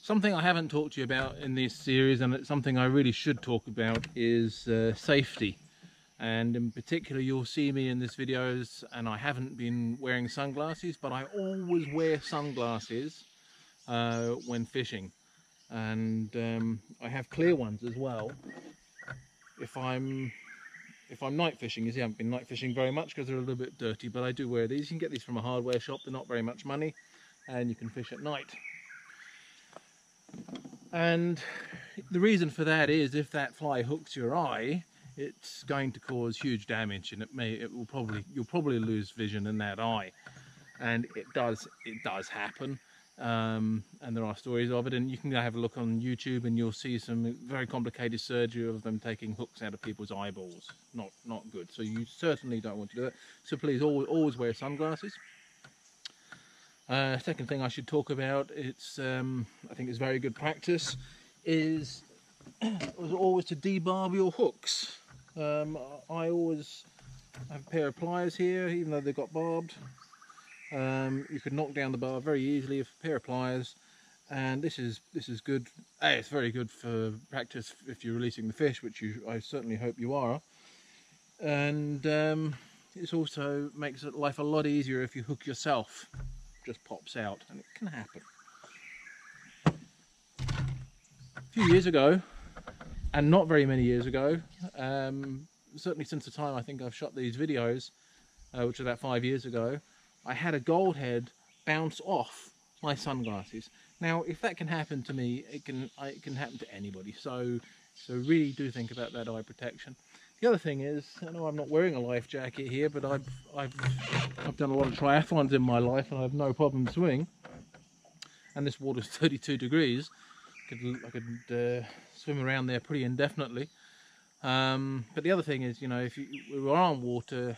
Something I haven't talked to you about in this series, and it's something I really should talk about, is safety. And in particular, you'll see me in this videos, and I haven't been wearing sunglasses, but I always wear sunglasses when fishing. And I have clear ones as well. If I'm night fishing, you see I haven't been night fishing very much because they're a little bit dirty, but I do wear these. You can get these from a hardware shop, they're not very much money, and you can fish at night. And the reason for that is if that fly hooks your eye, it's going to cause huge damage, and you'll probably lose vision in that eye. And it does happen, and there are stories of it, and you can go have a look on YouTube and you'll see some very complicated surgery of them taking hooks out of people's eyeballs. Not good. So you certainly don't want to do it. So please always wear sunglasses. Second thing I should talk about, it's I think it's very good practice, is always to debarb your hooks. I always have a pair of pliers here, even though they've got barbed. You could knock down the barb very easily with a pair of pliers, and this is good. It's very good for practice if you're releasing the fish, which I certainly hope you are. And it also makes life a lot easier if you hook yourself. Just pops out, and it can happen. A few years ago, and not very many years ago, certainly since the time I think I've shot these videos, which was about 5 years ago, I had a gold head bounce off my sunglasses. Now, if that can happen to me, it can happen to anybody. So really do think about that eye protection. The other thing is, I know I'm not wearing a life jacket here, but I've done a lot of triathlons in my life, and I have no problem swimming. And this water's 32 degrees. I could swim around there pretty indefinitely. But the other thing is, you know, if we are on water,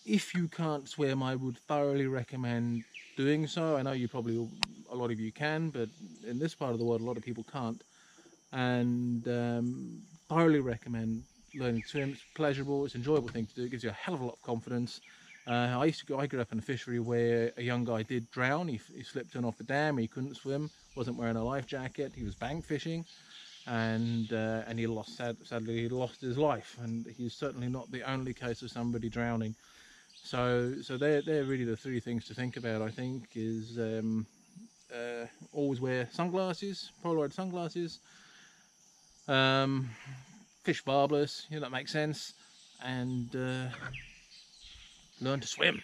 if you can't swim, I would thoroughly recommend doing so. I know a lot of you can, but in this part of the world, a lot of people can't. And thoroughly recommend learning to swim. It's pleasurable, it's an enjoyable thing to do. It gives you a hell of a lot of confidence. I grew up in a fishery where a young guy did drown. He slipped in off the dam, he couldn't swim, wasn't wearing a life jacket, he was bank fishing, and he sadly he lost his life. And he's certainly not the only case of somebody drowning. So they're really the three things to think about, I think, is always wear sunglasses, Polaroid sunglasses, fish barbless, that makes sense, and learn to swim.